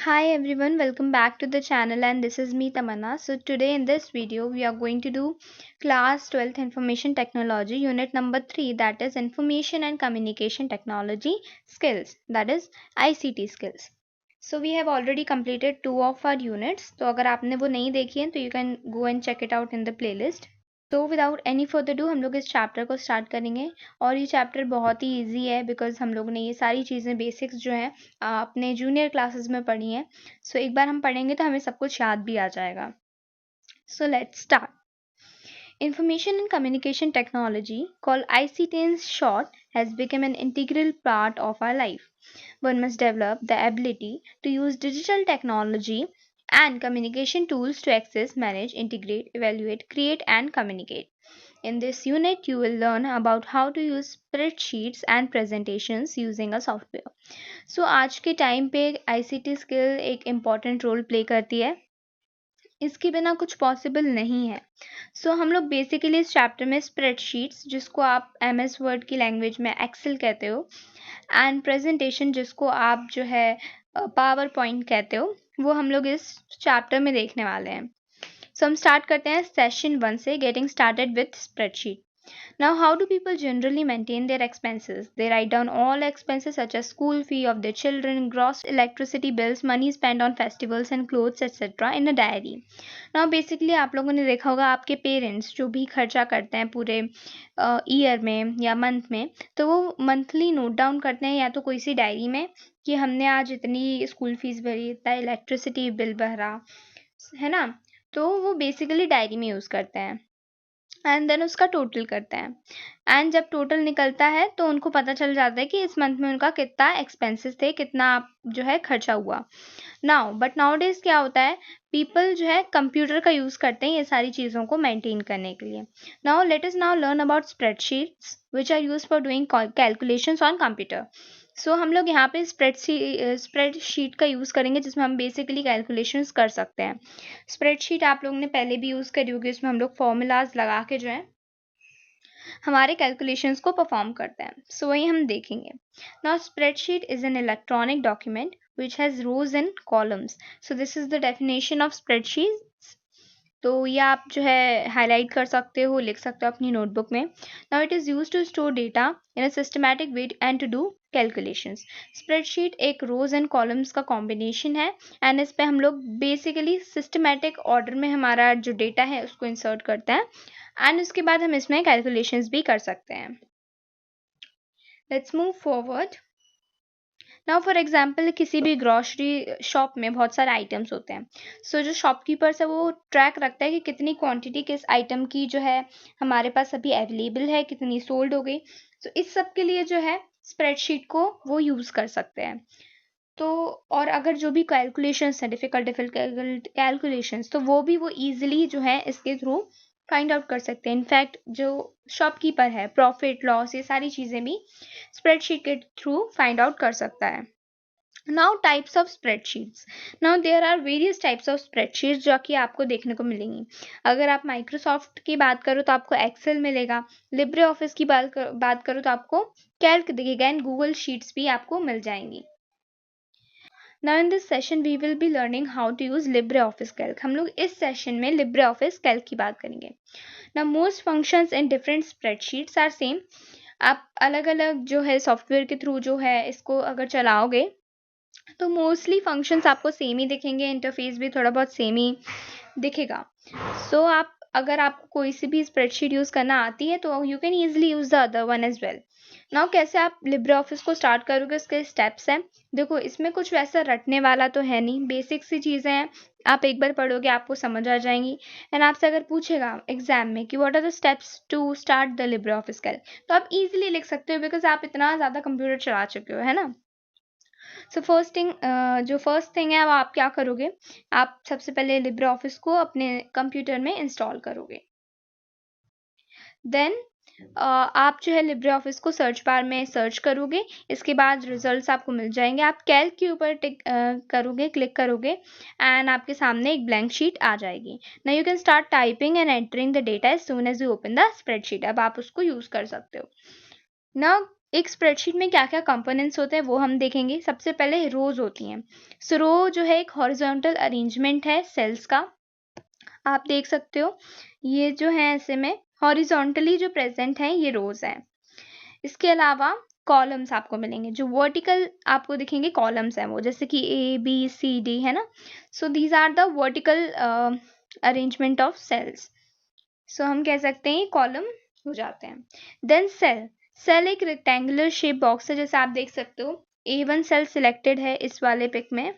Hi everyone, welcome back to the channel and this is me Tamanna. So today in this video we are going to do class 12th information technology unit number 3, that is information and communication technology skills, that is ICT skills. So we have already completed two of our units. तो अगर आपने वो नहीं देखी है तो you can go and check it out in the playlist. तो without any further do हम लोग इस चैप्टर को स्टार्ट करेंगे और ये चैप्टर बहुत ही इजी है बिकॉज हम लोग ने ये सारी चीज़ें बेसिक्स जो हैं अपने जूनियर क्लासेस में पढ़ी हैं. सो एक बार हम पढ़ेंगे तो हमें सब कुछ याद भी आ जाएगा. So let's start. Information and Communication Technology, called ICT in short, has become an integral part of our life. One must develop the ability to use digital technology and communication tools to access, manage, integrate, evaluate, create, and communicate. In this unit, you will learn about how to use spreadsheets and presentations using a software. So, आज के time पे ICT skill एक important role play करती है. इसके बिना कुछ possible नहीं है. हम लोग बेसिकली इस चैप्टर में स्प्रेडशीट्स, जिसको आप MS वर्ड की लैंग्वेज में एक्सेल कहते हो, एंड प्रेजेंटेशन, जिसको आप जो है पावर पॉइंट कहते हो, वो हम लोग इस चैप्टर में देखने वाले हैं. हम स्टार्ट करते हैं सेशन 1 से, getting started with spreadsheet. Now, how do people generally maintain their expenses? They write down all expenses such as school fee of their children, gross electricity bills, money spent on festivals and clothes, etc. in a diary. Now, basically आप लोगों ने देखा होगा आपके parents जो भी खर्चा करते हैं पूरे ईयर में या मंथ में, तो वो मंथली नोट डाउन करते हैं या तो कोई सी डायरी में कि हमने आज इतनी स्कूल फीस भरी, इतना इलेक्ट्रिसिटी बिल भरा, है ना. तो वो बेसिकली डायरी में यूज़ करते हैं एंड देन उसका टोटल करते हैं. एंड जब टोटल निकलता है तो उनको पता चल जाता है कि इस मंथ में उनका कितना एक्सपेंसेस थे, कितना जो है खर्चा हुआ. बट नाउ डेज क्या होता है, पीपल जो है कंप्यूटर का यूज़ करते हैं ये सारी चीज़ों को मेंटेन करने के लिए. Now let us now learn about spreadsheets which are use for doing calculations on computer. हम लोग यहाँ पे स्प्रेडशीट का यूज़ करेंगे जिसमें हम बेसिकली कैलकुलेशंस कर सकते हैं. स्प्रेडशीट आप लोगों ने पहले भी यूज़ करी होगी, इसमें हम लोग फॉर्मूलाज लगा के जो है हमारे कैलकुलेशंस को परफॉर्म करते हैं. वही हम देखेंगे. Now spreadsheet is an electronic document which has rows and columns. So this is the definition of spreadsheets. तो ये आप जो है हाईलाइट कर सकते हो, लिख सकते हो अपनी नोटबुक में. Now it is use to store data in a systematic way and to do calculations. Spreadsheet एक रोज एंड कॉलम्स का कॉम्बिनेशन है एंड इस पे हम लोग बेसिकली सिस्टमैटिक ऑर्डर में हमारा जो डेटा है उसको इंसर्ट करते हैं एंड उसके बाद हम इसमें कैलकुलेशंस भी कर सकते हैं. Let's move forward. Now for example किसी भी ग्रॉसरी शॉप में बहुत सारे आइटम्स होते हैं. जो शॉपकीपर्स है वो ट्रैक रखता है कि कितनी क्वांटिटी किस आइटम की जो है हमारे पास अभी अवेलेबल है, कितनी सोल्ड हो गई. इस सब के लिए जो है स्प्रेडशीट को वो यूज़ कर सकते हैं. तो और अगर जो भी कैलकुलेशंस हैं, डिफिकल्ट कैलकुलेशंस, तो वो ईजिली जो है इसके थ्रू फाइंड आउट कर सकते हैं. इनफैक्ट जो शॉपकीपर है, प्रॉफिट लॉस, ये सारी चीज़ें भी स्प्रेडशीट के थ्रू फाइंड आउट कर सकता है. Now types of spreadsheets. Now there are various types of spreadsheets जो कि आपको देखने को मिलेंगी. अगर आप माइक्रोसॉफ्ट की बात करो तो आपको एक्सेल मिलेगा. लिब्रे ऑफिस की बात करो तो आपको कैल्क दिखेगा एंड गूगल शीट्स भी आपको मिल जाएंगी. Now in this session we will be learning how to use LibreOffice Calc. हम लोग इस सेशन में लिब्रे ऑफिस कैल्क की बात करेंगे. Now most functions in different spreadsheets are same. आप अलग अलग जो है सॉफ्टवेयर के थ्रू जो है इसको अगर चलाओगे तो मोस्टली फंक्शंस आपको सेम ही दिखेंगे, इंटरफेस भी थोड़ा बहुत सेम ही दिखेगा. आप अगर आपको कोई सी भी स्प्रेडशीट यूज़ करना आती है तो you can easily use the other one as well. Now कैसे आप लिब्रे ऑफिस को स्टार्ट करोगे, उसके स्टेप्स हैं. देखो इसमें कुछ वैसा रटने वाला तो है नहीं, बेसिक सी चीज़ें हैं. आप एक बार पढ़ोगे आपको समझ आ जाएंगी. एंड आपसे अगर पूछेगा एग्जाम में कि what are the steps to start the LibreOffice Calc, तो आप इजीली लिख सकते हो बिकॉज आप इतना ज़्यादा कंप्यूटर चला चुके हो, है ना. जो फर्स्ट थिंग है वो आप क्या करोगे, आप सबसे पहले लिब्रे ऑफिस को अपने कंप्यूटर में इंस्टॉल करोगे. देन आप जो है लिब्रे ऑफिस को सर्च बार में सर्च करोगे. इसके बाद रिजल्ट्स आपको मिल जाएंगे. आप कैल्क के ऊपर करोगे, क्लिक करोगे एंड आपके सामने एक ब्लैंक शीट आ जाएगी. Now you can start typing and entering the data as soon as you open the spreadsheet. अब आप उसको यूज़ कर सकते हो. नाउ एक स्प्रेडशीट में क्या क्या कंपोनेंट्स होते हैं वो हम देखेंगे। सबसे पहले रोज होती हैं। सो रो जो है एक हॉरिजॉन्टल अरेंजमेंट है सेल्स का, आप देख सकते हो ये जो है ऐसे में हॉरिजॉन्टली जो प्रेजेंट है ये रोज है। इसके अलावा कॉलम्स आपको मिलेंगे, जो वर्टिकल आपको दिखेंगे कॉलम्स हैं वो, जैसे कि A B C D है ना। So these are the vertical arrangement of cells. So हम कह सकते हैं कॉलम हो जाते हैं। देन सेल, सेल एक रेक्टेंगुलर शेप बॉक्स है, जैसे आप देख सकते हो A1 सेल सिलेक्टेड है इस वाले पिक में।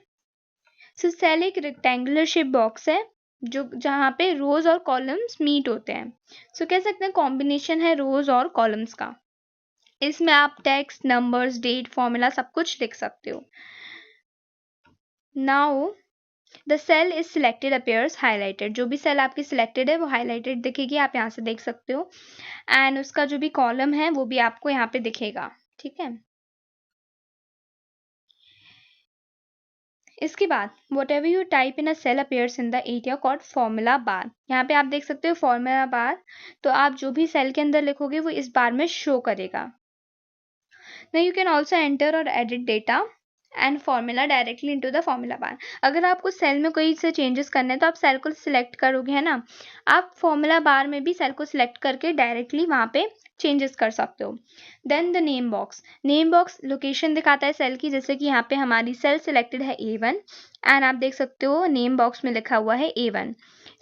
सो सेल एक रेक्टेंगुलर शेप बॉक्स है जो जहाँ पे रोज और कॉलम्स मीट होते हैं। सो कह सकते हैं कॉम्बिनेशन है रोज और कॉलम्स का। इसमें आप टेक्स्ट, नंबर्स, डेट, फॉर्मूला सब कुछ लिख सकते हो। Now the cell is selected appears highlighted, जो भी सेल आपकी सिलेक्टेड है वो हाईलाइटेड दिखेगी, आप यहाँ से देख सकते हो। एंड उसका जो भी कॉलम है वो भी आपको यहाँ पे दिखेगा, ठीक है। इसके बाद whatever you type in a cell appears in the area called formula bar. यहाँ पे आप देख सकते हो फॉर्मूला बार, तो आप जो भी सेल के अंदर लिखोगे वो इस बार में शो करेगा। Now you can also enter or edit data and formula directly into the formula bar. अगर आपको सेल में कोई से चेंजेस करने हैं तो आप सेल को सिलेक्ट करोगे, है ना, आप फॉर्मूला बार में भी सेल को सिलेक्ट करके डायरेक्टली वहाँ पे चेंजेस कर सकते हो। Then the name box, name box location दिखाता है सेल की, जैसे कि यहाँ पे हमारी सेल सिलेक्टेड है A1 एंड आप देख सकते हो नेम बॉक्स में लिखा हुआ है A1।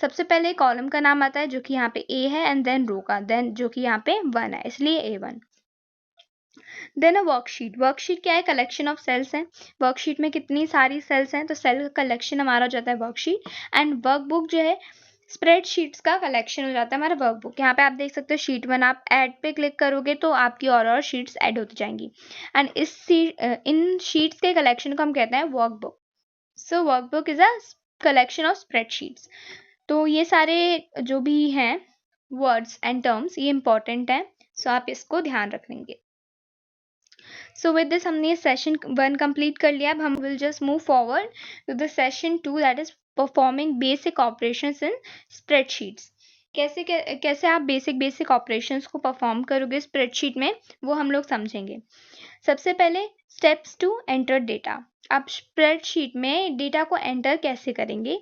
सबसे पहले कॉलम का नाम आता है जो कि यहाँ पे A है एंड देन रो का, देन जो कि यहाँ पे 1 है, इसलिए A1। देन अ वर्कशीट, वर्कशीट क्या है, कलेक्शन ऑफ सेल्स है। वर्कशीट में कितनी सारी सेल्स हैं तो सेल का कलेक्शन हमारा हो जाता है वर्कशीट। एंड वर्कबुक जो है स्प्रेडशीट्स का कलेक्शन हो जाता है हमारा वर्कबुक। यहाँ पे आप देख सकते हो शीट 1, आप ऐड पे क्लिक करोगे तो आपकी और शीट्स ऐड होती जाएंगी एंड इन शीट्स के कलेक्शन को हम कहते हैं workbook. So workbook is a collection of spreadsheets. तो ये सारे जो भी हैं वर्ड्स एंड टर्म्स ये इंपॉर्टेंट है, सो आप इसको ध्यान रखेंगे। सो विद दिस हमने सेशन 1 कंप्लीट कर लिया। अब हम will just move forward to the session 2 that is performing basic operations in spreadsheets. कैसे आप बेसिक ऑपरेशंस को परफॉर्म करोगे स्प्रेडशीट में वो हम लोग समझेंगे। सबसे पहले स्टेप्स टू एंटर डेटा, आप स्प्रेडशीट में डेटा को एंटर कैसे करेंगे।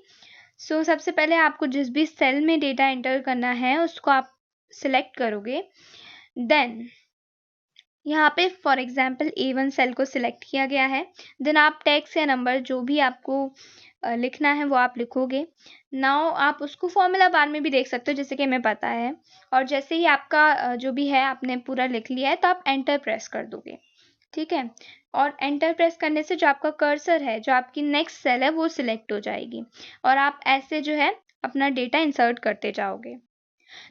सो सबसे पहले आपको जिस भी सेल में डेटा एंटर करना है उसको आप सिलेक्ट करोगे। देन यहाँ पे फॉर एग्जाम्पल A1 सेल को सिलेक्ट किया गया है। देन आप टेक्स्ट या नंबर जो भी आपको लिखना है वो आप लिखोगे। नाउ आप उसको फॉर्मूला बार में भी देख सकते हो जैसे कि हमें पता है। और जैसे ही आपका जो भी है आपने पूरा लिख लिया है तो आप एंटर प्रेस कर दोगे, ठीक है। और एंटर प्रेस करने से जो आपका कर्सर है, जो आपकी नेक्स्ट सेल है वो सिलेक्ट हो जाएगी और आप ऐसे जो है अपना डेटा इंसर्ट करते जाओगे।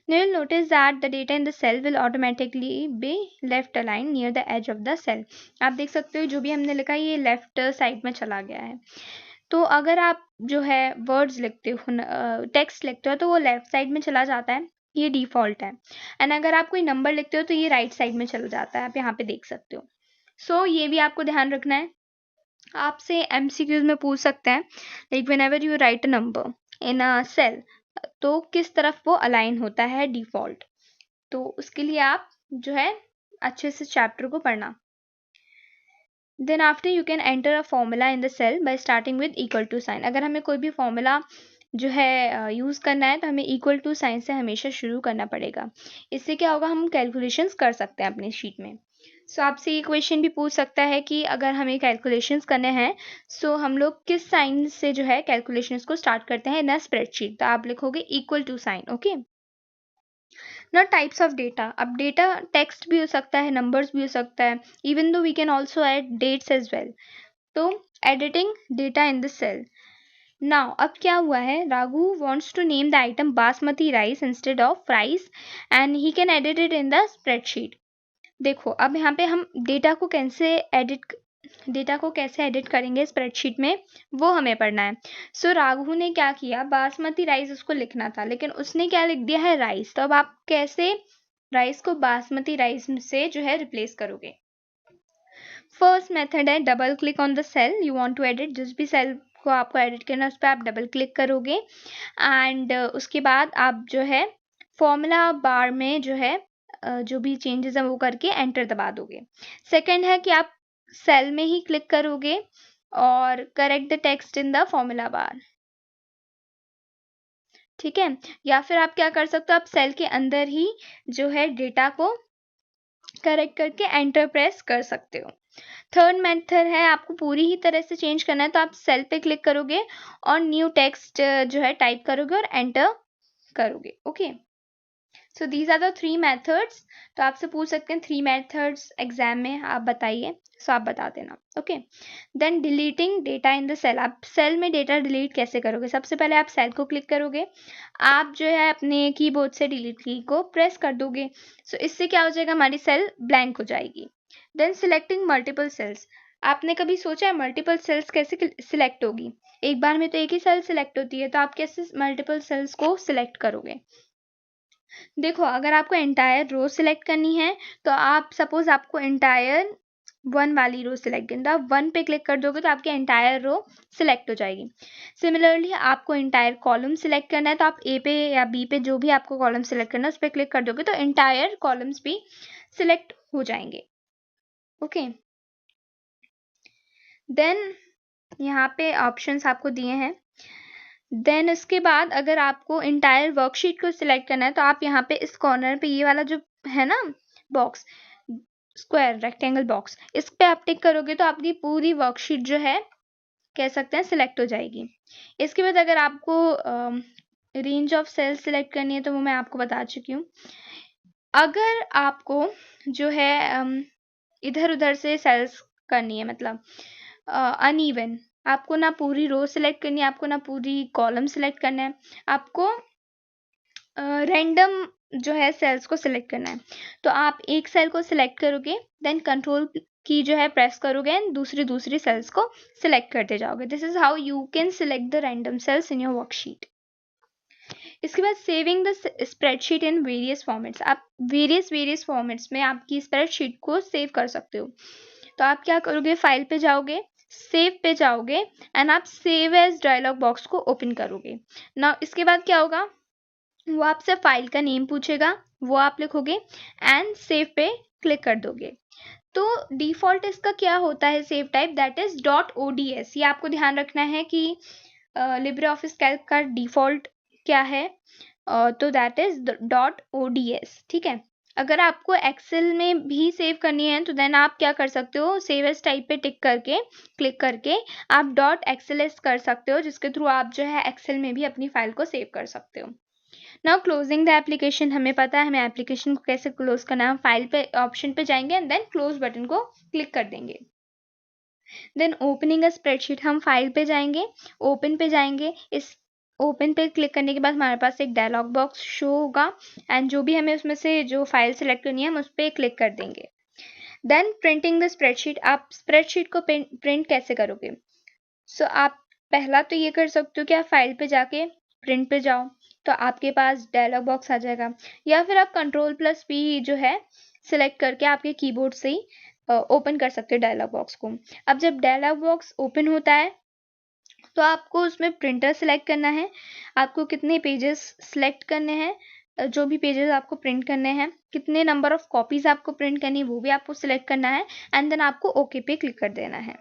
Now you'll notice that the data in the cell will automatically be left aligned near the edge of the cell. आप देख सकते हो जो भी हमने लिखा है ये लेफ्ट साइड में चला गया है। तो अगर आप जो है वर्ड्स लिखते हो, टेक्स्ट लिखते हो तो वो लेफ्ट साइड में चला जाता है, ये डिफॉल्ट है। एंड अगर आप कोई नंबर लिखते हो तो ये राइट साइड में चला जाता है, आप यहाँ पे देख सकते हो। सो ये भी आपको ध्यान रखना है। आपसे MCQs में पूछ सकते हैं like whenever you write a number in a cell तो किस तरफ वो अलाइन होता है डिफॉल्ट, तो उसके लिए आप जो है अच्छे से चैप्टर को पढ़ना। Then after you can enter a formula in the cell by starting with equal to sign. अगर हमें कोई भी फॉर्मूला जो है यूज़ करना है तो हमें इक्वल टू साइन से हमेशा शुरू करना पड़ेगा। इससे क्या होगा, हम कैलकुलेशंस कर सकते हैं अपनी शीट में। सो आपसे ये क्वेश्चन भी पूछ सकता है कि अगर हमें कैलकुलेशंस करने हैं सो हम लोग किस साइन से जो है कैलकुलेशंस को स्टार्ट करते हैं इन अ स्प्रेडशीट, तो आप लिखोगे इक्वल टू साइन, ओके। ना टाइप्स ऑफ डेटा, अब डेटा टेक्स्ट भी हो सकता है, नंबर्स भी हो सकता है, even though we can also add dates as well. तो editing data in the cell. Now अब क्या हुआ है, Raghu wants to name the item basmati rice instead of rice and he can edit it in the spreadsheet. देखो अब यहाँ पे हम डेटा को कैसे एडिट करेंगे स्प्रेडशीट में वो हमें पढ़ना है। सो राघु ने क्या किया, बासमती राइस उसको लिखना था लेकिन उसने क्या लिख दिया है राइस, तो अब आप कैसे राइस को बासमती राइस से जो है रिप्लेस करोगे। फर्स्ट मेथड है double click on the cell you want to edit, जिस भी सेल को आपको एडिट करना है उस पर आप डबल क्लिक करोगे एंड उसके बाद आप जो है फॉर्मूला बार में जो है जो भी चेंजेस हैं वो करके एंटर दबा दोगे। सेकंड है कि आप सेल में ही क्लिक करोगे और correct the text in the formula bar, ठीक है। या फिर आप क्या कर सकते हो, आप सेल के अंदर ही जो है डेटा को करेक्ट करके एंटर प्रेस कर सकते हो। थर्ड मेथड है, आपको पूरी ही तरह से चेंज करना है तो आप सेल पे क्लिक करोगे और न्यू टेक्स्ट जो है टाइप करोगे और एंटर करोगे। Okay, so these are the 3 methods. तो आपसे पूछ सकते हैं 3 मेथड्स एग्जाम में, आप बताइए, सो आप बता देना। Okay, then deleting data in the cell, आप सेल में डेटा डिलीट कैसे करोगे। सबसे पहले आप सेल को क्लिक करोगे, आप जो है अपने कीबोर्ड से डिलीट की को प्रेस कर दोगे। सो इससे क्या हो जाएगा, हमारी सेल ब्लैंक हो जाएगी। देन सिलेक्टिंग मल्टीपल सेल्स, आपने कभी सोचा है मल्टीपल सेल्स कैसे सिलेक्ट होगी। एक बार में तो एक ही सेल सिलेक्ट होती है, तो आप कैसे मल्टीपल सेल्स को सिलेक्ट करोगे। देखो, अगर आपको एंटायर रो सिलेक्ट करनी है तो आप सपोज आपको एंटायर 1 वाली रो सिलेक्ट करनी, तो आप 1 पे क्लिक कर दोगे तो आपकी एंटायर रो सिलेक्ट हो जाएगी। सिमिलरली आपको एंटायर कॉलम सिलेक्ट करना है तो आप ए पे या बी पे जो भी आपको कॉलम सिलेक्ट करना है उस पर क्लिक कर दोगे तो एंटायर कॉलम्स भी सिलेक्ट हो जाएंगे। ओके, देन यहाँ पे ऑप्शंस आपको दिए हैं। देन इसके बाद अगर आपको इंटायर वर्कशीट को सिलेक्ट करना है तो आप यहाँ पे इस कॉर्नर पे ये वाला जो है ना बॉक्स, स्क्वायर रेक्टेंगल बॉक्स, इस पे आप टिक करोगे तो आपकी पूरी वर्कशीट जो है कह सकते हैं सिलेक्ट हो जाएगी। इसके बाद अगर आपको रेंज ऑफ सेल्स सिलेक्ट करनी है तो वो मैं आपको बता चुकी हूँ। अगर आपको जो है इधर उधर से सेल्स करनी है, मतलब अनइवन, आपको ना पूरी रो सिलेक्ट करनी है, आपको ना पूरी कॉलम सिलेक्ट करना है, आपको रैंडम जो है सेल्स को सिलेक्ट करना है। तो आप एक सेल को सिलेक्ट करोगे, देन कंट्रोल की जो है प्रेस करोगे एंड दूसरी सेल्स को सिलेक्ट करते जाओगे। This is how you can select the random cells in your worksheet. इसके बाद saving the spreadsheet in various formats, आप वेरियस फॉर्मेट्स में आपकी स्प्रेडशीट को सेव कर सकते हो। तो आप क्या करोगे, फाइल पे जाओगे, सेव पे जाओगे एंड आप सेव एज डायलॉग बॉक्स को ओपन करोगे ना। इसके बाद क्या होगा, वो आपसे फाइल का नेम पूछेगा, वो आप लिखोगे एंड सेव पे क्लिक कर दोगे। तो डिफॉल्ट इसका क्या होता है save type, that is .ods। ये आपको ध्यान रखना है कि लिब्रे ऑफिस कैल्क का डिफॉल्ट क्या है, तो दैट इज .ods, ठीक है। अगर आपको एक्सेल में भी सेव करनी है तो देन आप क्या कर सकते हो, सेव एज टाइप पे टिक करके क्लिक करके आप .xls कर सकते हो, जिसके थ्रू आप जो है एक्सेल में भी अपनी फाइल को सेव कर सकते हो। नाउ क्लोजिंग द एप्लीकेशन, हमें पता है हमें एप्लीकेशन को कैसे क्लोज करना है। हम फाइल पे ऑप्शन पे जाएंगे एंड देन क्लोज बटन को क्लिक कर देंगे। देन ओपनिंग अ स्प्रेडशीट, हम फाइल पे जाएंगे, ओपन पे जाएंगे, इस ओपन पे क्लिक करने के बाद हमारे पास एक डायलॉग बॉक्स शो होगा एंड जो भी हमें उसमें से जो फाइल सेलेक्ट करनी है हम उस पर क्लिक कर देंगे। देन प्रिंटिंग द स्प्रेडशीट, आप स्प्रेडशीट को प्रिंट कैसे करोगे। सो आप पहला तो ये कर सकते हो कि आप फाइल पे जाके प्रिंट पे जाओ तो आपके पास डायलॉग बॉक्स आ जाएगा, या फिर आप Ctrl+P जो है सिलेक्ट करके आपके कीबोर्ड से ही ओपन कर सकते हो डायलॉग बॉक्स को। अब जब डायलॉग बॉक्स ओपन होता है तो आपको उसमें प्रिंटर सिलेक्ट करना है, आपको कितने पेजेस सिलेक्ट करने हैं, जो भी पेजेस आपको प्रिंट करने हैं, कितने नंबर ऑफ कॉपीज आपको प्रिंट करनी है वो भी आपको सिलेक्ट करना है एंड देन आपको ओके पे क्लिक कर देना है।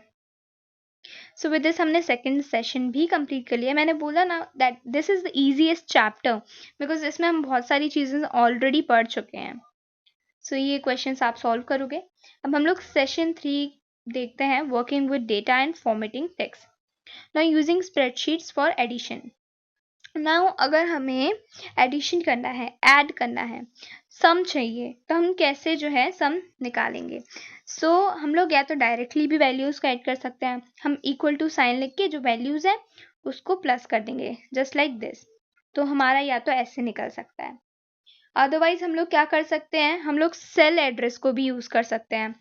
सो विद दिस हमने सेकंड सेशन भी कंप्लीट कर लिया। मैंने बोला ना that this is the easiest chapter because इसमें हम बहुत सारी चीज़ें ऑलरेडी पढ़ चुके हैं। सो ये क्वेश्चंस आप सॉल्व करोगे। अब हम लोग सेशन 3 देखते हैं, working with data and formatting text. Now using spreadsheets for addition. Now अगर हमें एडिशन करना है, ऐड करना है, सम चाहिए तो हम कैसे जो है सम निकालेंगे। सो हम लोग या तो डायरेक्टली भी वैल्यूज को ऐड कर सकते हैं, हम इक्वल टू साइन लिख के जो वैल्यूज है उसको प्लस कर देंगे जस्ट लाइक दिस, तो हमारा या तो ऐसे निकल सकता है। अदरवाइज हम लोग क्या कर सकते हैं, हम लोग सेल एड्रेस को भी यूज कर सकते हैं।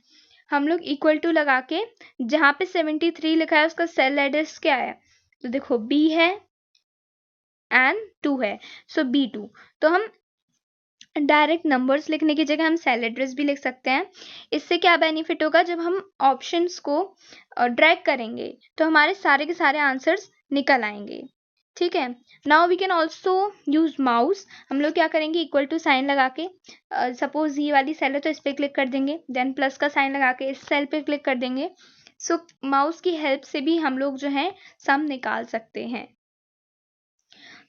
हम लोग इक्वल टू लगा के जहाँ पे 73 लिखा है उसका सेल एड्रेस क्या है, तो देखो B है एंड 2 है, सो B2। तो हम डायरेक्ट नंबर्स लिखने की जगह हम सेल एड्रेस भी लिख सकते हैं। इससे क्या बेनिफिट होगा, जब हम ऑप्शंस को ड्रैग करेंगे तो हमारे सारे के सारे आंसर्स निकल आएंगे। ठीक है। Now we can also use mouse. हम लोग क्या करेंगे, इक्वल टू साइन लगा के, सपोज ये वाली सेल है तो इस पर क्लिक कर देंगे, देन प्लस का साइन लगा के इस सेल पे क्लिक कर देंगे। सो माउस की हेल्प से भी हम लोग जो है सम निकाल सकते हैं।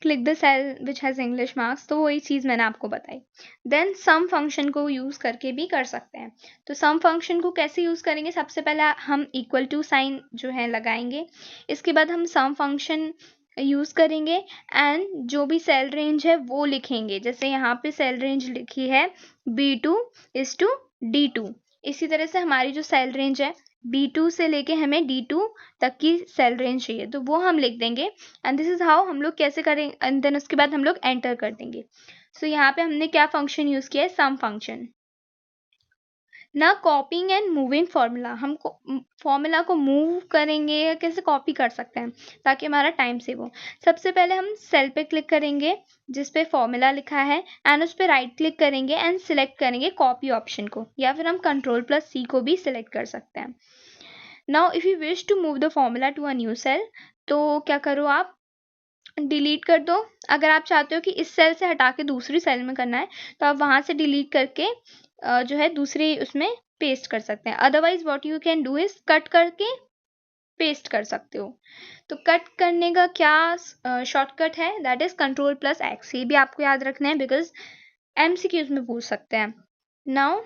Click the cell which has English marks, तो वही चीज मैंने आपको बताई। देन सम फंक्शन को यूज करके भी कर सकते हैं। तो सम फंक्शन को कैसे यूज करेंगे, सबसे पहले हम इक्वल टू साइन जो है लगाएंगे, इसके बाद हम सम फंक्शन यूज करेंगे एंड जो भी सेल रेंज है वो लिखेंगे। जैसे यहाँ पे सेल रेंज लिखी है B2 इज टू D2, इसी तरह से हमारी जो सेल रेंज है B2 से लेके हमें D2 तक की सेल रेंज चाहिए, तो वो हम लिख देंगे। एंड दिस इज हाउ हम लोग कैसे करेंगे, एंड देन उसके बाद हम लोग एंटर कर देंगे। सो यहाँ पे हमने क्या फंक्शन यूज किया है, सम फंक्शन। ना कॉपिंग एंड मूविंग फॉर्मूला, हम फॉर्मूला को मूव करेंगे या कैसे कॉपी कर सकते हैं ताकि हमारा टाइम सेव हो। सबसे पहले हम सेल पे क्लिक करेंगे जिस पे फॉर्मूला लिखा है एंड उस पर राइट क्लिक करेंगे एंड सिलेक्ट करेंगे कॉपी ऑप्शन को, या फिर हम Ctrl+C को भी सिलेक्ट कर सकते हैं। Now if you wish to move the formula to a new cell, तो क्या करो आप डिलीट कर दो। अगर आप चाहते हो कि इस सेल से हटा के दूसरी सेल में करना है तो आप वहां से डिलीट करके जो है दूसरी उसमें पेस्ट कर सकते हैं। Otherwise what you can do is cut करके पेस्ट कर सकते हो। तो कट करने का क्या शॉर्टकट है, दैट इज Ctrl+X। ये भी आपको याद रखना है बिकॉज MCQs में पूछ सकते हैं। Now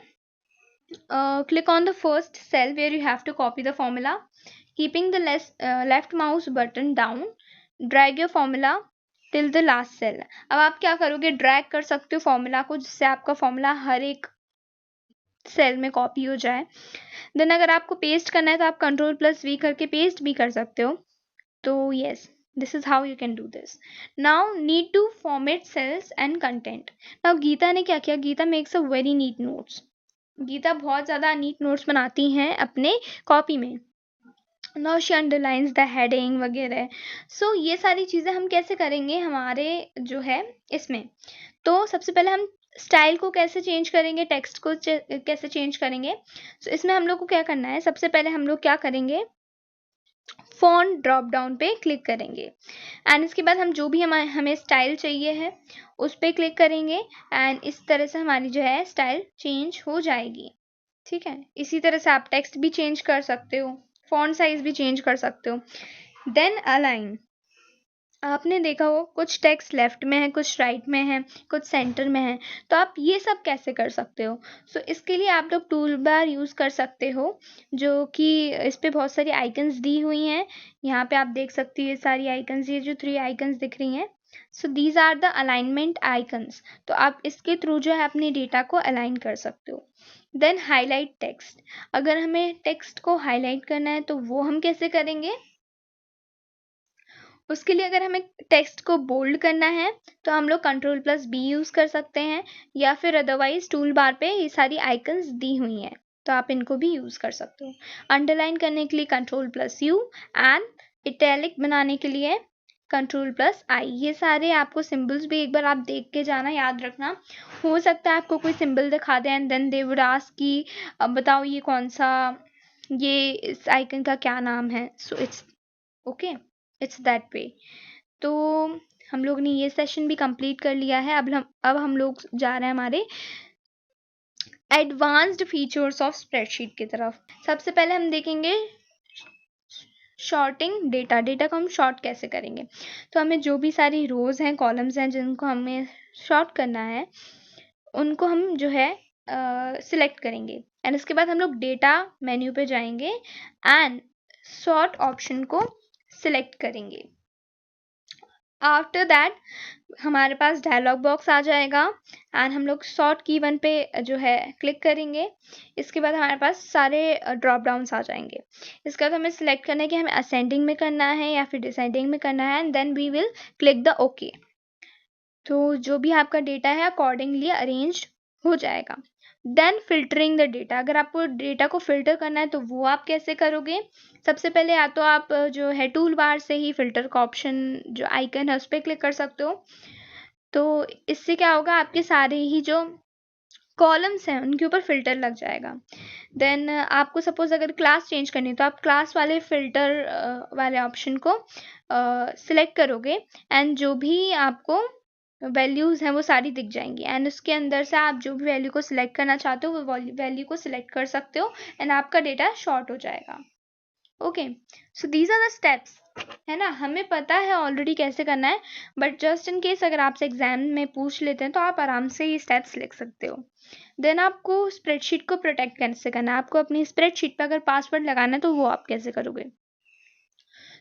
click on the first cell where you have to copy the formula. Keeping the left mouse button down, drag your formula till the last cell. अब आप क्या करोगे, ड्रैग कर सकते हो फॉर्मूला को जिससे आपका फॉर्मूला हर एक सेल में कॉपी हो जाए। देन अगर आपको पेस्ट करना है तो आप Ctrl+V करके पेस्ट भी कर सकते हो। तो yes, this is how you can do this. Now need to format cells and content. Now Geeta ने क्या किया, Geeta makes a very neat notes. Geeta बहुत ज़्यादा नीट नोट्स बनाती हैं अपने कॉपी में। Now she underlines the heading वगैरह। सो ये सारी चीज़ें हम कैसे करेंगे हमारे जो है इसमें। तो सबसे पहले हम स्टाइल को कैसे चेंज करेंगे, टेक्स्ट को कैसे चेंज करेंगे। सो इसमें हम लोग को क्या करना है, सबसे पहले हम लोग क्या करेंगे, फॉन्ट ड्रॉप डाउन पे क्लिक करेंगे एंड इसके बाद हम जो भी हमें स्टाइल चाहिए है उस पर क्लिक करेंगे एंड इस तरह से हमारी जो है स्टाइल चेंज हो जाएगी। ठीक है, इसी तरह से आप टेक्स्ट भी चेंज कर सकते हो, फॉन्ट साइज भी चेंज कर सकते हो। देन अलाइन, आपने देखा हो कुछ टेक्स्ट लेफ्ट में है, कुछ राइट में है, कुछ सेंटर में है, तो आप ये सब कैसे कर सकते हो। सो इसके लिए आप लोग टूल बार यूज़ कर सकते हो जो कि इस पे बहुत सारी आइकन्स दी हुई हैं। यहाँ पे आप देख सकते हो ये सारी आइकन्स, ये जो 3 आइकन्स दिख रही हैं, so these are the alignment icons. तो आप इसके थ्रू जो है अपने डेटा को अलाइन कर सकते हो। देन हाईलाइट टेक्स्ट, अगर हमें टेक्स्ट को हाईलाइट करना है तो वो हम कैसे करेंगे, उसके लिए अगर हमें टेक्स्ट को बोल्ड करना है तो हम लोग Ctrl+B यूज़ कर सकते हैं, या फिर अदरवाइज टूल बार पे ये सारी आइकन्स दी हुई हैं तो आप इनको भी यूज़ कर सकते हो। अंडरलाइन करने के लिए Ctrl+U एंड इटैलिक बनाने के लिए Ctrl+I। ये सारे आपको सिंबल्स भी एक बार आप देख के जाना, याद रखना। हो सकता है आपको कोई सिंबल दिखा दे and then they would ask कि अब बताओ ये कौन सा, ये इस आइकन का क्या नाम है। So it's okay, it's that way. तो हम लोग ने ये सेशन भी कंप्लीट कर लिया है। अब हम लोग जा रहे हैं हमारे एडवांस्ड फीचर्स ऑफ स्प्रेडशीट की तरफ। सबसे पहले हम देखेंगे शॉर्टिंग डेटा। डेटा को हम शॉर्ट कैसे करेंगे, तो हमें जो भी सारी रोज हैं, कॉलम्स हैं जिनको हमें शॉर्ट करना है उनको हम जो है सिलेक्ट करेंगे एंड उसके बाद हम लोग डेटा मेन्यू पे जाएंगे एंड सॉर्ट ऑप्शन को सिलेक्ट करेंगे। आफ्टर दैट हमारे पास डायलॉग बॉक्स आ जाएगा एंड हम लोग सॉर्ट की 1 पे जो है क्लिक करेंगे। इसके बाद हमारे पास सारे ड्रॉप डाउन्स आ जाएंगे। इसके बाद हमें सिलेक्ट करना है कि हमें असेंडिंग में करना है या फिर डिसेंडिंग में करना है and then we will click the okay. तो जो भी आपका डेटा है अकॉर्डिंगली अरेंज्ड हो जाएगा। देन फिल्टरिंग द डेटा, अगर आपको डेटा को फिल्टर करना है तो वो आप कैसे करोगे। सबसे पहले या तो आप जो है टूल बार से ही फिल्टर का ऑप्शन जो आइकन है उस पर क्लिक कर सकते हो। तो इससे क्या होगा, आपके सारे ही जो कॉलम्स हैं उनके ऊपर फिल्टर लग जाएगा। देन आपको सपोज अगर क्लास चेंज करनी है तो आप क्लास वाले फिल्टर वाले ऑप्शन को सिलेक्ट करोगे एंड जो भी आपको वैल्यूज़ हैं वो सारी दिख जाएंगी एंड उसके अंदर से आप जो भी वैल्यू को सिलेक्ट करना चाहते हो वो वैल्यू को सिलेक्ट कर सकते हो एंड आपका डेटा शॉर्ट हो जाएगा। Okay, so these are the steps, है ना, हमें पता है ऑलरेडी कैसे करना है, बट जस्ट इन केस अगर आपसे एग्जाम में पूछ लेते हैं तो आप आराम से ये स्टेप्स लिख सकते हो। देन आपको स्प्रेडशीट को प्रोटेक्ट कैसे करना है, आपको अपनी स्प्रेडशीट पे अगर पासवर्ड लगाना है तो वो आप कैसे करोगे।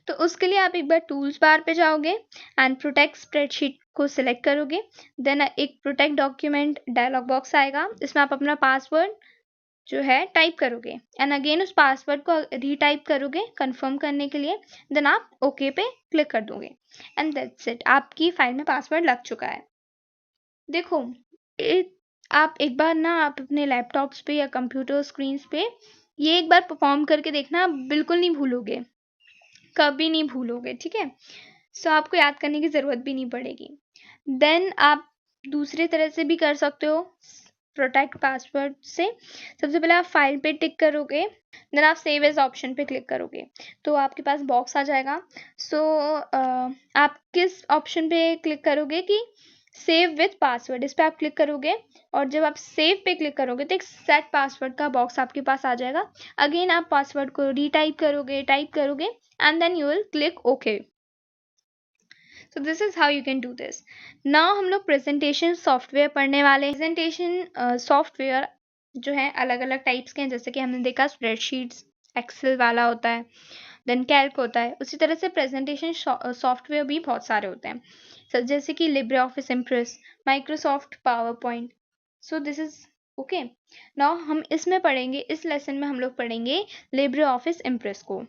तो उसके लिए आप एक बार टूल्स बार पे जाओगे एंड प्रोटेक्ट स्प्रेडशीट को सिलेक्ट करोगे। देन एक प्रोटेक्ट डॉक्यूमेंट डायलॉग बॉक्स आएगा, इसमें आप अपना पासवर्ड जो है टाइप करोगे एंड अगेन उस पासवर्ड को रीटाइप करोगे कंफर्म करने के लिए। देन आप ओके पे क्लिक कर दोगे एंड दैट्स इट, आपकी फाइल में पासवर्ड लग चुका है। देखो आप एक बार ना आप अपने लैपटॉप्स पे या कंप्यूटर स्क्रीन पे ये एक बार परफॉर्म करके देखना, बिल्कुल नहीं भूलोगे, कभी नहीं भूलोगे, ठीक है। सो आपको याद करने की ज़रूरत भी नहीं पड़ेगी। देन आप दूसरे तरह से भी कर सकते हो प्रोटेक्ट पासवर्ड से। सबसे पहले आप फाइल पे टिक करोगे, देन आप सेव एज ऑप्शन पे क्लिक करोगे तो आपके पास बॉक्स आ जाएगा। सो आप किस ऑप्शन पे क्लिक करोगे कि सेव विथ पासवर्ड, इस पर आप क्लिक करोगे और जब आप सेव पे क्लिक करोगे तो एक सेट पासवर्ड का बॉक्स आपके पास आ जाएगा। अगेन आप पासवर्ड को रीटाइप करोगे, टाइप करोगे and then you will click okay. So this is how you can do this. Now हम लोग प्रेजेंटेशन सॉफ्टवेयर पढ़ने वाले हैं। प्रेजेंटेशन सॉफ्टवेयर जो है अलग अलग टाइप्स के हैं, जैसे कि हमने देखा स्प्रेडशीट्स, एक्सेल वाला होता है, देन कैल्क होता है। उसी तरह से प्रेजेंटेशन सॉफ्टवेयर भी बहुत सारे होते हैं, जैसे कि Libre office impress, Microsoft power point. So this is okay. Now हम इसमें पढ़ेंगे, इस लेसन में हम लोग पढ़ेंगे लिब्रे ऑफिस इम्प्रेस को।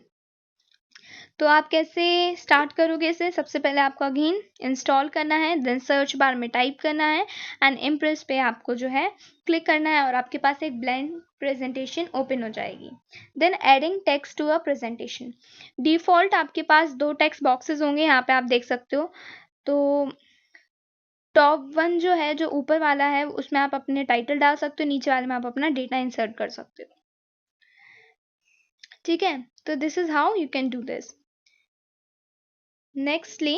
तो आप कैसे स्टार्ट करोगे इसे, सबसे पहले आपको अगेन इंस्टॉल करना है, देन सर्च बार में टाइप करना है एंड इम्प्रेस पे आपको जो है क्लिक करना है और आपके पास एक ब्लैंक प्रेजेंटेशन ओपन हो जाएगी। Then adding text to a presentation, default आपके पास 2 टेक्स्ट बॉक्सेस होंगे, यहाँ पे आप देख सकते हो। तो टॉप 1 जो है, जो ऊपर वाला है, उसमें आप अपने टाइटल डाल सकते हो, नीचे वाले में आप अपना डेटा इंसर्ट कर सकते हो, ठीक है। तो this is how you can do this. Nextly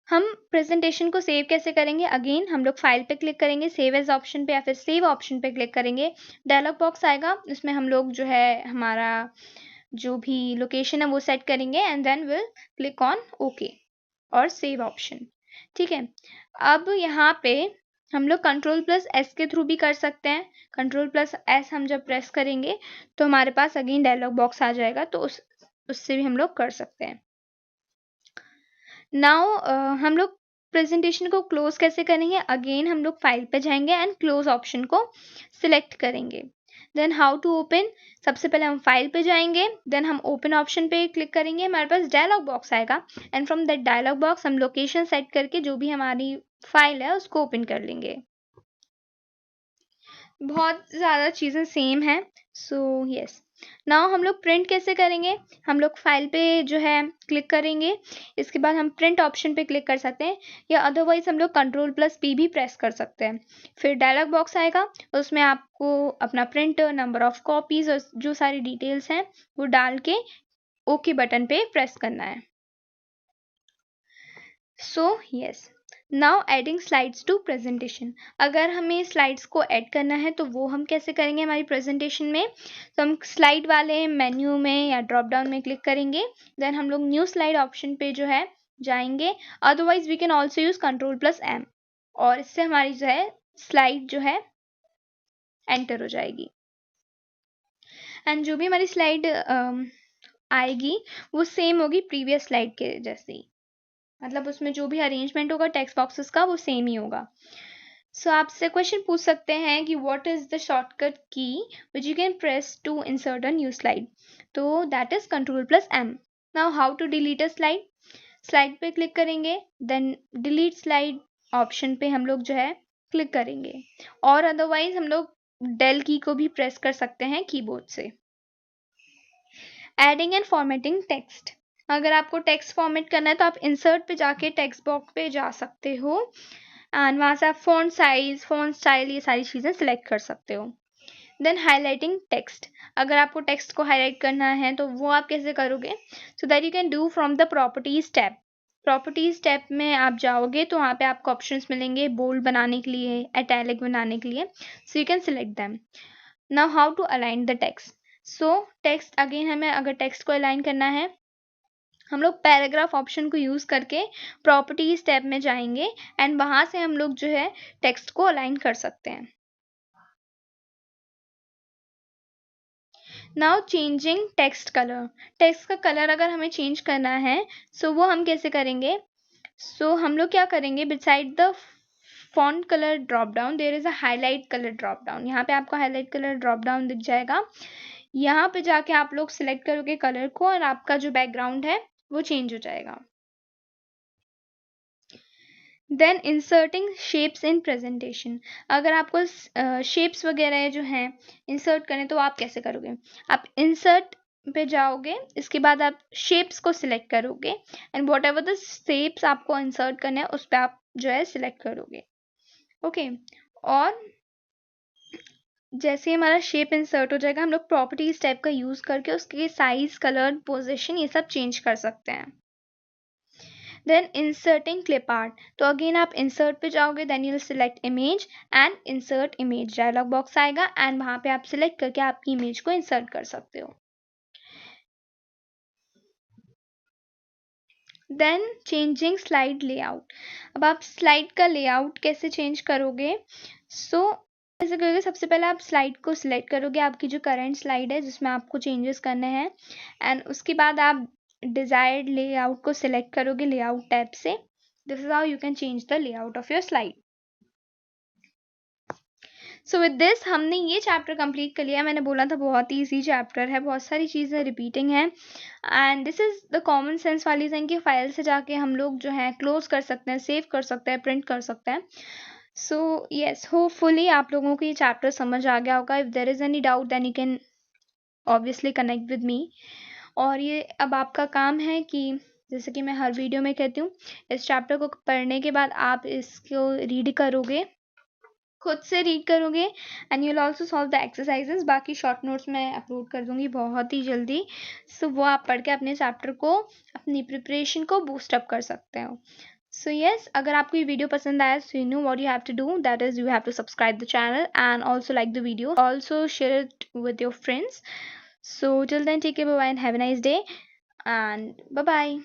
हम प्रेजेंटेशन को सेव कैसे करेंगे, अगेन हम लोग फाइल पे क्लिक करेंगे, सेव एज ऑप्शन पे या फिर सेव ऑप्शन पे क्लिक करेंगे। डायलॉग बॉक्स आएगा, उसमें हम लोग जो है हमारा जो भी लोकेशन है वो सेट करेंगे and then will click on okay और सेव ऑप्शन, ठीक है। अब यहाँ पे हम लोग Ctrl+S के थ्रू भी कर सकते हैं। Ctrl+S हम जब प्रेस करेंगे तो हमारे पास अगेन डायलॉग बॉक्स आ जाएगा, तो उससे भी हम लोग कर सकते हैं। नाउ हम लोग प्रेजेंटेशन को क्लोज कैसे करेंगे, अगेन हम लोग फाइल पे जाएंगे एंड क्लोज ऑप्शन को सिलेक्ट करेंगे। देन हाउ टू ओपन, सबसे पहले हम फाइल पे जाएंगे, देन हम ओपन ऑप्शन पे क्लिक करेंगे, हमारे पास डायलॉग बॉक्स आएगा and from that dialog box हम लोकेशन सेट करके जो भी हमारी फाइल है उसको ओपन कर लेंगे। बहुत ज़्यादा चीज़ें सेम हैं। सो यस, नाउ हम लोग प्रिंट कैसे करेंगे, हम लोग फाइल पे जो है क्लिक करेंगे, इसके बाद हम प्रिंट ऑप्शन पे क्लिक कर सकते हैं या अदरवाइज हम लोग Ctrl+P भी प्रेस कर सकते हैं। फिर डायलॉग बॉक्स आएगा, उसमें आपको अपना प्रिंट, नंबर ऑफ कॉपीज और जो सारी डिटेल्स हैं वो डाल के ओके बटन पे प्रेस करना है। So yes, now adding slides to presentation, अगर हमें स्लाइड्स को ऐड करना है तो वो हम कैसे करेंगे हमारी प्रेजेंटेशन में, तो हम स्लाइड वाले मेन्यू में या ड्रॉप डाउन में क्लिक करेंगे, देन हम लोग न्यू स्लाइड ऑप्शन पे जो है जाएंगे, otherwise we can also use Ctrl+M और इससे हमारी जो है स्लाइड जो है एंटर हो जाएगी एंड जो भी हमारी स्लाइड आएगी वो सेम होगी प्रीवियस स्लाइड के जैसी, मतलब उसमें जो भी अरेंजमेंट होगा टेक्स्ट बॉक्सेस का वो सेम ही होगा। सो आपसे क्वेश्चन पूछ सकते हैं कि व्हाट इज द शॉर्टकट की which you can press to insert a new slide, तो that is Ctrl+M। Now how to delete a slide, slide पे क्लिक करेंगे, देन डिलीट स्लाइड ऑप्शन पे हम लोग जो है क्लिक करेंगे और अदरवाइज हम लोग डेल की को भी प्रेस कर सकते हैं कीबोर्ड से। एडिंग एंड फॉर्मेटिंग टेक्स्ट, अगर आपको टेक्स्ट फॉर्मेट करना है तो आप इंसर्ट पे जाके टेक्स्ट बॉक्स पे जा सकते हो एंड वहाँ से आप फ़ॉन्ट साइज, फ़ॉन्ट स्टाइल, ये सारी चीज़ें सिलेक्ट कर सकते हो। देन हाईलाइटिंग टेक्स्ट, अगर आपको टेक्स्ट को हाईलाइट करना है तो वो आप कैसे करोगे? So that you can do from the properties tab. Properties tab में आप जाओगे तो वहाँ पे आपको ऑप्शंस मिलेंगे बोल्ड बनाने के लिए, इटैलिक बनाने के लिए, so you can select them. Now how to align the text. So text again, हमें अगर टेक्स्ट को अलाइन करना है, हम लोग पैराग्राफ ऑप्शन को यूज़ करके प्रॉपर्टीज टैब में जाएंगे एंड वहाँ से हम लोग जो है टेक्स्ट को अलाइन कर सकते हैं। Now changing text colour, text का कलर अगर हमें चेंज करना है सो वो हम कैसे करेंगे? सो हम लोग क्या करेंगे, beside the font colour drop down there is a highlight colour drop down. यहाँ पे आपको हाईलाइट कलर ड्रॉप डाउन दिख जाएगा। यहाँ पे जाके आप लोग सिलेक्ट करोगे कलर को और आपका जो बैकग्राउंड है वो चेंज हो जाएगा। Then inserting shapes in presentation, अगर आपको शेप्स वगैरह जो हैं इंसर्ट करें तो आप कैसे करोगे? आप इंसर्ट पे जाओगे, इसके बाद आप शेप्स को सिलेक्ट करोगे and what ever the shapes आपको इंसर्ट करना है उस पर आप जो है सिलेक्ट करोगे। ओके और जैसे हमारा शेप इंसर्ट हो जाएगा, हम लोग प्रॉपर्टीज टाइप का यूज़ करके उसके साइज, कलर, पोजिशन ये सब चेंज कर सकते हैं। देन इंसर्टिंग क्लिप आर्ट, तो अगेन आप इंसर्ट पे जाओगे, then you select image and insert image, dialog box आएगा एंड वहाँ पे आप सिलेक्ट करके आपकी इमेज को इंसर्ट कर सकते हो। देन चेंजिंग स्लाइड लेआउट, अब आप स्लाइड का लेआउट कैसे चेंज करोगे? सो कैसे करोगे? सबसे पहले आप स्लाइड को सिलेक्ट करोगे, आपकी जो करंट स्लाइड है जिसमें आपको चेंजेस करने हैं, एंड उसके बाद आप डिजायर्ड लेआउट को सिलेक्ट करोगे लेआउट टैब से। This is how you can change the layout of your slide. So with this हमने ये चैप्टर कंप्लीट कर लिया। मैंने बोला था बहुत ही ईजी चैप्टर है, बहुत सारी चीज़ें रिपीटिंग हैं and this is the common sense वाली थिंग कि फाइल से जाके हम लोग जो है क्लोज कर सकते हैं, सेव कर सकते हैं, प्रिंट कर सकते हैं। सो येस, होपफुली आप लोगों को ये चैप्टर समझ आ गया होगा। If there is any doubt then you can obviously connect with me. और ये अब आपका काम है कि जैसे कि मैं हर वीडियो में कहती हूँ, इस चैप्टर को पढ़ने के बाद आप इसको रीड करोगे, खुद से रीड करोगे and you will also solve the exercises. बाकी शॉर्ट नोट्स मैं अपलोड कर दूंगी बहुत ही जल्दी, सो वो आप पढ़ के अपने चैप्टर को, अपनी प्रिपरेशन को बूस्ट अप कर सकते हो। सो येस, अगर आपको ये वीडियो पसंद आया, so you know what you have to do, that is you have to subscribe the channel and also like the video, also share it with your friends. So till then take care, bye bye and have a nice day and bye bye.